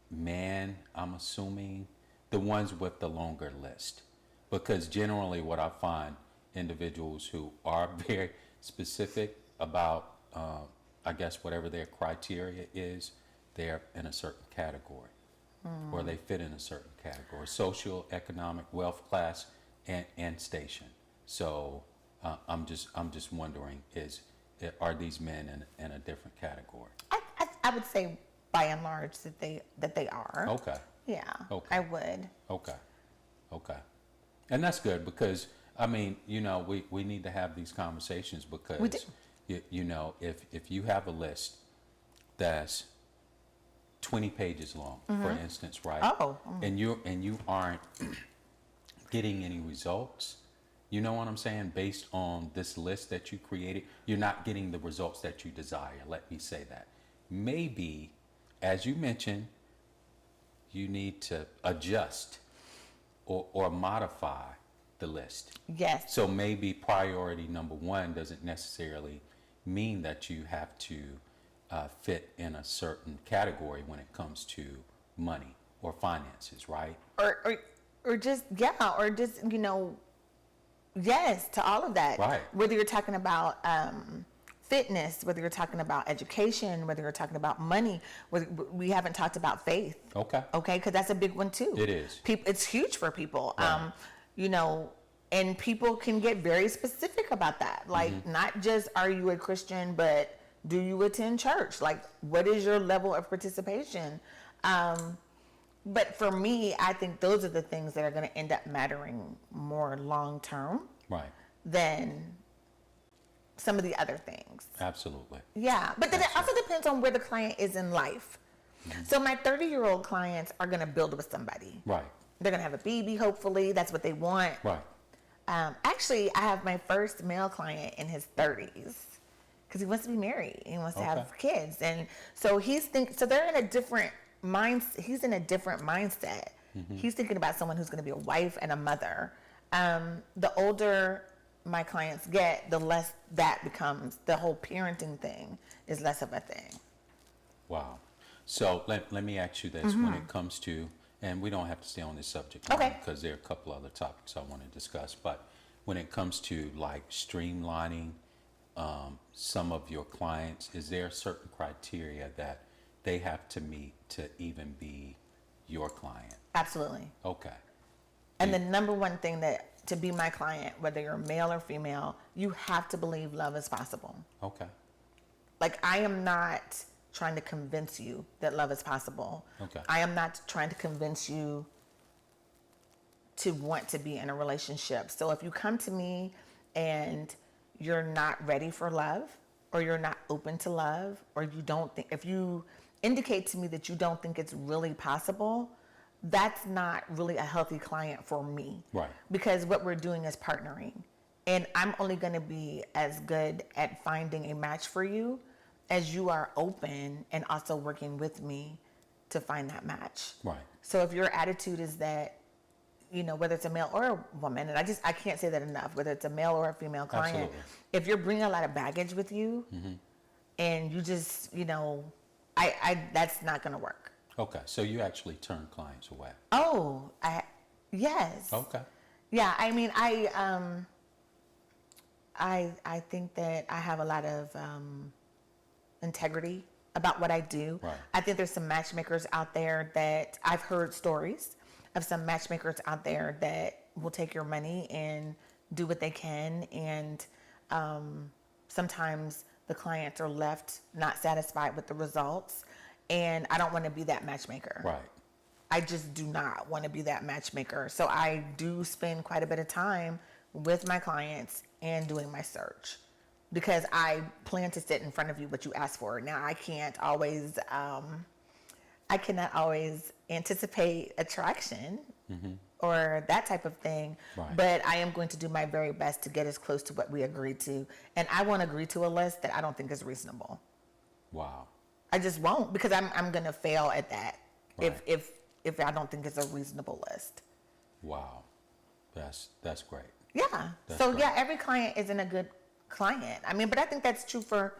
man, I'm assuming, the ones with the longer list. Because generally what I find, individuals who are very specific about, I guess, whatever their criteria is, they're in a certain category. Or they fit in a certain category, social, economic, wealth class, and station. So I'm just wondering, are these men in a different category? I would say, by and large, that they are. Okay. Yeah. Okay. I would. Okay. And that's good, because we need to have these conversations, because We do. if you have a list that's 20 pages long, for instance, right? Oh. And you aren't getting any results, you know what I'm saying? Based on this list that you created, you're not getting the results that you desire. Let me say that. Maybe, as you mentioned, you need to adjust or modify the list. Yes. So maybe priority number 1 doesn't necessarily mean that you have to fit in a certain category when it comes to money or finances, right? Or just Yes, to all of that. Right. Whether you're talking about fitness, whether you're talking about education, whether you're talking about money, we haven't talked about faith. Okay. Okay, because that's a big one too. It is. It's huge for people. Right. You know, and people can get very specific about that. Like, not just are you a Christian, but do you attend church? Like, what is your level of participation? But for me, I think those are the things that are going to end up mattering more long term Right. than some of the other things. Absolutely. Yeah, but then it also depends on where the client is in life. So my 30-year-old clients are going to build with somebody. Right. They're going to have a baby, hopefully. That's what they want. Right. Actually, I have my first male client in his 30s because he wants to be married. He wants to have kids. And so so they're in a different mindset. He's in a different mindset. He's thinking about someone who's going to be a wife and a mother. The older my clients get, the less that becomes, the whole parenting thing is less of a thing. Wow. So let me ask you this. When it comes to, and we don't have to stay on this subject now because there are a couple other topics I want to discuss, but when it comes to like streamlining some of your clients, is there certain criteria that they have to meet to even be your client? Absolutely. Okay. And the number one thing that to be my client, whether you're male or female, you have to believe love is possible. Okay. Like, I am not trying to convince you that love is possible. Okay. I am not trying to convince you to want to be in a relationship. So if you come to me and you're not ready for love, or you're not open to love, or you don't think, if you indicate to me that you don't think it's really possible, that's not really a healthy client for me. Right. Because what we're doing is partnering. And I'm only going to be as good at finding a match for you as you are open and also working with me to find that match. Right. So if your attitude is that, you know, whether it's a male or a woman, and I can't say that enough, whether it's a male or a female client, Absolutely. if you're bringing a lot of baggage with you and you just, you know, that's not going to work. Okay. So you actually turn clients away. Oh, yes. Okay. Yeah, I mean, I think that I have a lot of integrity about what I do. Right. I think there's some matchmakers out there that I've heard stories of some matchmakers out there that will take your money and do what they can, and sometimes the clients are left not satisfied with the results, and I don't want to be that matchmaker. Right. I just do not want to be that matchmaker. So I do spend quite a bit of time with my clients and doing my search, because I plan to sit in front of you what you ask for. Now, I cannot always anticipate attraction or that type of thing, Right. but I am going to do my very best to get as close to what we agreed to. And I won't agree to a list that I don't think is reasonable. Wow. I just won't, because I'm going to fail at that Right. if I don't think it's a reasonable list. Wow. That's great. Yeah. That's So great. yeah, every client isn't a good client. I mean, but I think that's true for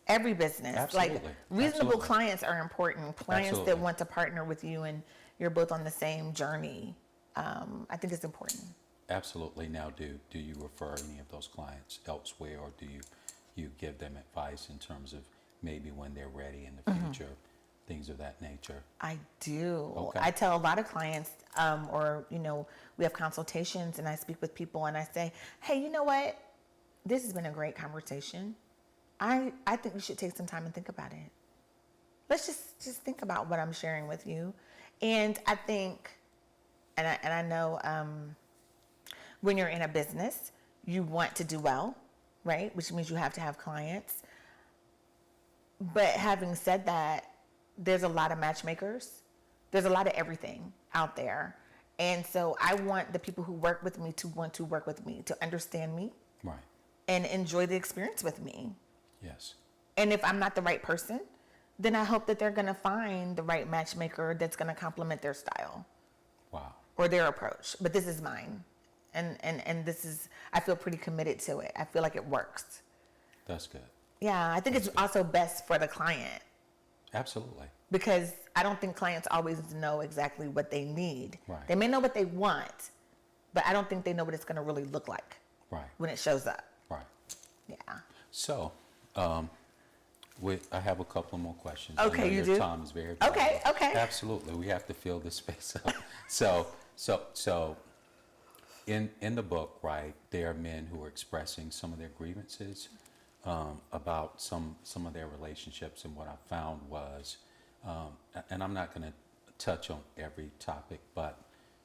every business. Absolutely. Like, reasonable Absolutely. clients are important. Clients Absolutely. that want to partner with you and you're both on the same journey. I think it's important. Absolutely. Now, do you refer any of those clients elsewhere, or do you give them advice in terms of maybe when they're ready in the future, things of that nature? I do. Okay. I tell a lot of clients, or, you know, we have consultations and I speak with people and I say, hey, you know what? This has been a great conversation. I think you should take some time and think about it. Let's just think about what I'm sharing with you. And I think, and I know when you're in a business, you want to do well, right? Which means you have to have clients. But having said that, there's a lot of matchmakers. There's a lot of everything out there. And so I want the people who work with me to want to work with me, to understand me, Right. and enjoy the experience with me. Yes. And if I'm not the right person, then I hope that they're going to find the right matchmaker that's going to complement their style Wow. or their approach. But this is mine. And this is, I feel pretty committed to it. I feel like it works. That's good. Yeah, I think it's also best for the client, Absolutely. because I don't think clients always know exactly what they need. Right. They may know what they want, but I don't think they know what it's going to really look like. Right. when it shows up. Right. Yeah. So, I have a couple more questions. Okay, I know you your do? time is very Okay, valuable. okay. Absolutely, we have to fill this space up. So, in the book, right, there are men who are expressing some of their grievances about some of their relationships, and what I found was, and I'm not going to touch on every topic, but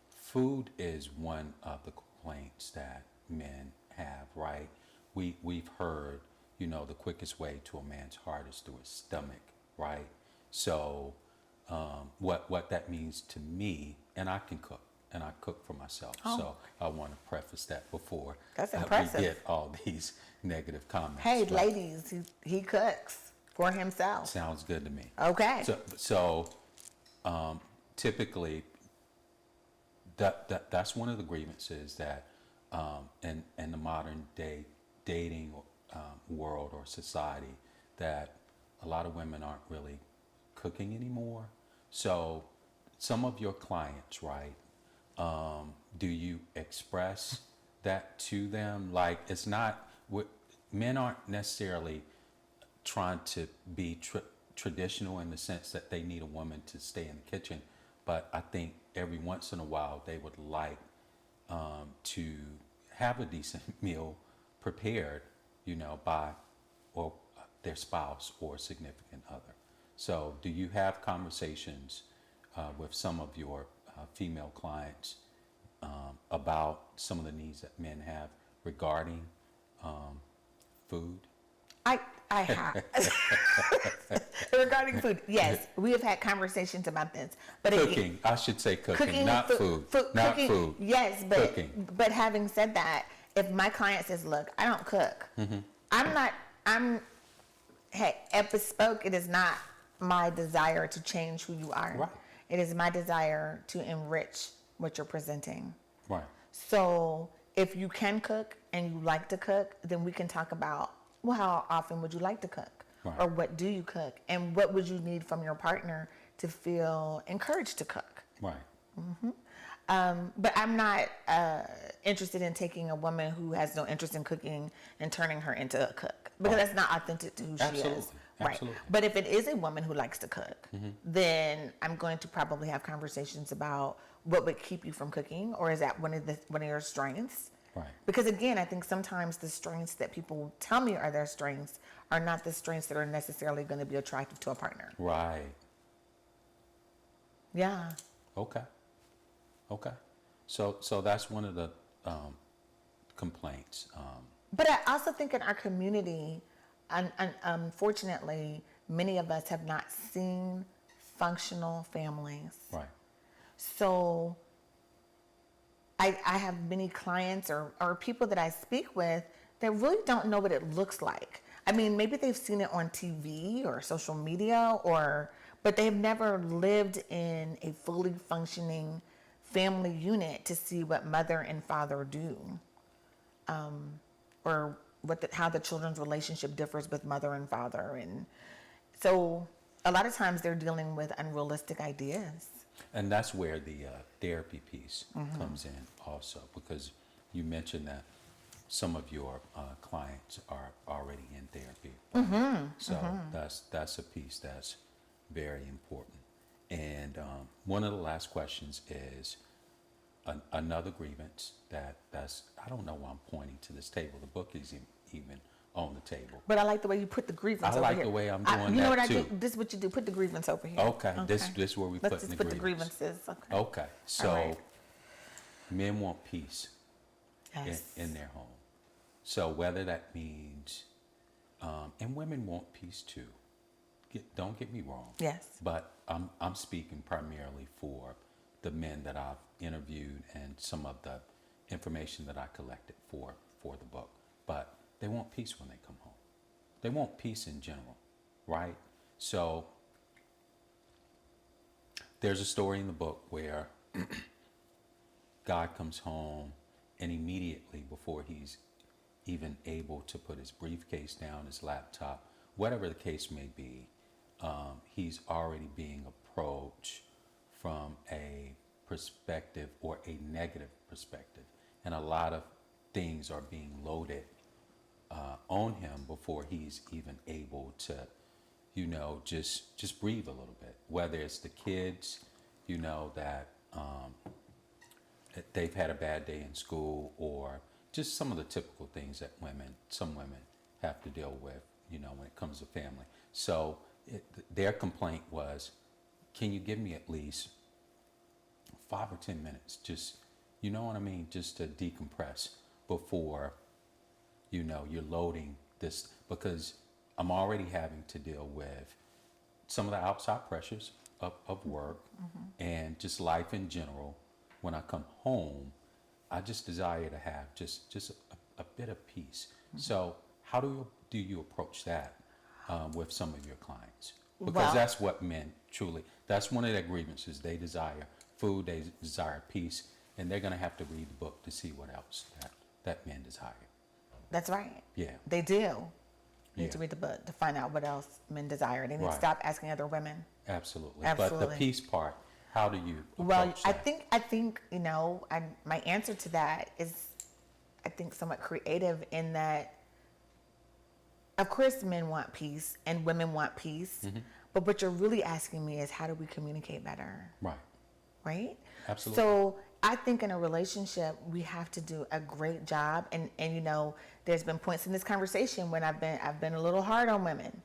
food is one of the complaints that men have, right? We've heard, the quickest way to a man's heart is through his stomach, right? So, what that means to me, and I can cook, and I cook for myself. Oh. So I want to preface that before That's we impressive. get all these negative comments. Hey, But ladies, he cooks for himself. sounds good to me. Okay. So typically, that's one of the grievances that in the modern day dating world or society, that a lot of women aren't really cooking anymore. So some of your clients, right? Do you express that to them? Like, it's not, men aren't necessarily trying to be traditional in the sense that they need a woman to stay in the kitchen, but I think every once in a while they would like to have a decent meal prepared, by or their spouse or significant other. So, do you have conversations with some of your female clients about some of the needs that men have regarding food? I have. Regarding food, yes, we have had conversations about this. But Cooking, I should say cooking, not food. Not cooking, food. Yes, but Cooking. but having said that, if my client says, "Look, I don't cook. Hey, at Bespoke, it is not my desire to change who you are. Right. It is my desire to enrich what you're presenting. Right. So if you can cook and you like to cook, then we can talk about, well, how often would you like to cook? Right. Or what do you cook? And what would you need from your partner to feel encouraged to cook? Right. But I'm not interested in taking a woman who has no interest in cooking and turning her into a cook, because that's not authentic to who she is. Right. Absolutely. But if it is a woman who likes to cook, then I'm going to probably have conversations about what would keep you from cooking, or is that one of your strengths? Right. Because again, I think sometimes the strengths that people tell me are their strengths are not the strengths that are necessarily going to be attractive to a partner. Right. Yeah. Okay. So that's one of the complaints. But I also think in our community, unfortunately, many of us have not seen functional families. Right. So I have many clients or people that I speak with that really don't know what it looks like. I mean, maybe they've seen it on TV or social media, but they've never lived in a fully functioning family unit to see what mother and father do, or how the children's relationship differs with mother and father. And so a lot of times they're dealing with unrealistic ideas. And that's where the therapy piece comes in also, because you mentioned that some of your clients are already in therapy. So that's a piece that's very important. And one of the last questions is another grievance that's, I don't know why I'm pointing to this table. The book isn't even on the table. But I like the way you put the grievance over here. I like the way I'm doing you know that what I too. do? This is what you do. Put the grievance over here. Okay. This is where we Let's put just the put the grievance. grievances. Okay. Okay. So All right. men want peace Yes. in their home. So whether that means, and women want peace too. Don't get me wrong. Yes. But I'm speaking primarily for the men that I've interviewed and some of the information that I collected for the book. But they want peace when they come home. They want peace in general, right? So there's a story in the book where God comes home, and immediately before he's even able to put his briefcase down, his laptop, whatever the case may be, he's already being approached from a perspective or a negative perspective. And a lot of things are being loaded on him before he's even able to, just breathe a little bit. Whether it's the kids, that they've had a bad day in school, or just some of the typical things that some women have to deal with, when it comes to family. So their complaint was, can you give me at least 5 or 10 minutes, just, you know what I mean, just to decompress before, you're loading this, because I'm already having to deal with some of the outside pressures of work and just life in general. When I come home, I just desire to have just a bit of peace. So how do you approach that with some of your clients? Because that's what men truly, that's one of their grievances. They desire food, they desire peace, and they're going to have to read the book to see what else that men desire. That's right. Yeah. They do. They need to read the book to find out what else men desire. They need to stop asking other women. Absolutely. But the peace part, how do you approach that? I think my answer to that is, I think, somewhat creative in that, of course, men want peace and women want peace. But what you're really asking me is, how do we communicate better? Right? Absolutely. So I think in a relationship, we have to do a great job. And there's been points in this conversation when I've been a little hard on women.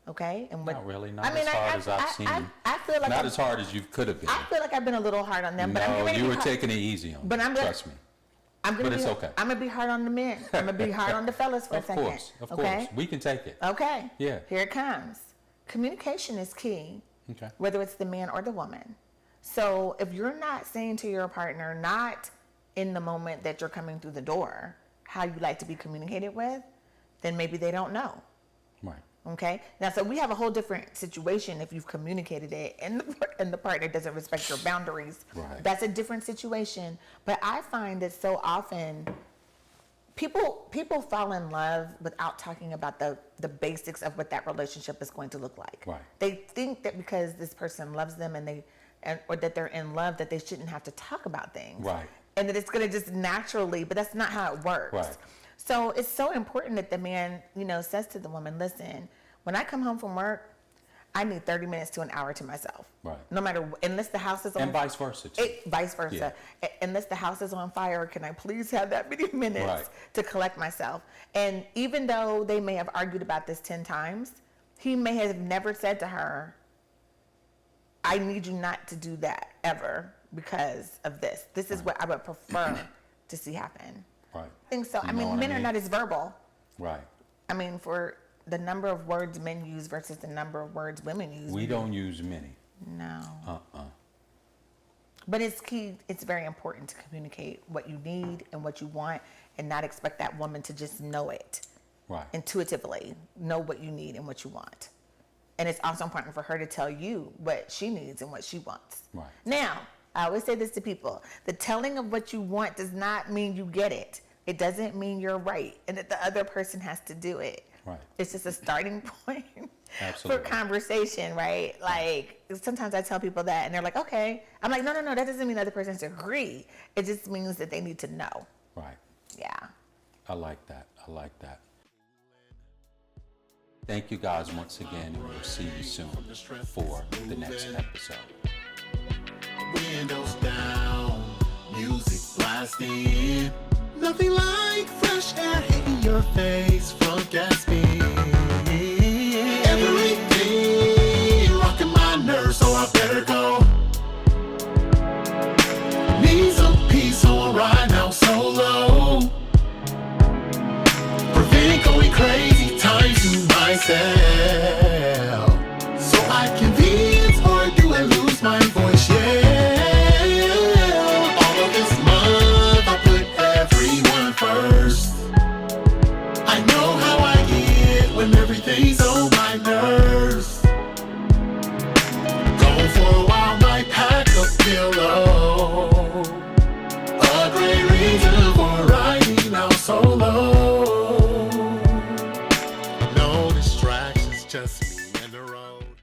Okay? And not really. Not as hard as I've seen. I feel like not as hard as you could have been. I feel like I've been a little hard on them. No, but I'm you were taking it easy on them. Trust me. But it's okay. I'm going to be hard on the men. I'm going to be hard on the fellas for a second. Of course. We can take it. Okay. Yeah. Here it comes. Communication is key. Okay. Whether it's the man or the woman. So if you're not saying to your partner, not in the moment that you're coming through the door, how you like to be communicated with, then maybe they don't know. Right. Okay. Now, so we have a whole different situation if you've communicated it and the partner doesn't respect your boundaries. Right. That's a different situation. But I find that so often people fall in love without talking about the basics of what that relationship is going to look like. Right. They think that because this person loves them or that they're in love, that they shouldn't have to talk about things. Right. And that it's going to just naturally, but that's not how it works. Right. So it's so important that the man, says to the woman, listen, when I come home from work, I need 30 minutes to an hour to myself. Right. No matter, unless the house is on. And vice versa. Vice versa. Yeah. Unless the house is on fire, can I please have that many minutes to collect myself? And even though they may have argued about this 10 times, he may have never said to her, I need you not to do that ever because of this. This is what I would prefer to see happen. Right. I think so. Men are not as verbal. Right. For the number of words men use versus the number of words women use. We don't use many. No. But it's key. It's very important to communicate what you need and what you want and not expect that woman to just know it. Right. Intuitively know what you need and what you want. And it's also important for her to tell you what she needs and what she wants. Right. Now, I always say this to people. The telling of what you want does not mean you get it. It doesn't mean you're right and that the other person has to do it. Right. It's just a starting point for conversation, right? Like, sometimes I tell people that and they're like, okay. I'm like, no, that doesn't mean the other person has to agree. It just means that they need to know. Right. Yeah. I like that. Thank you guys once again, and we'll see you soon for the next episode. Windows down, music blasting. Nothing like fresh air hitting your face from gasping.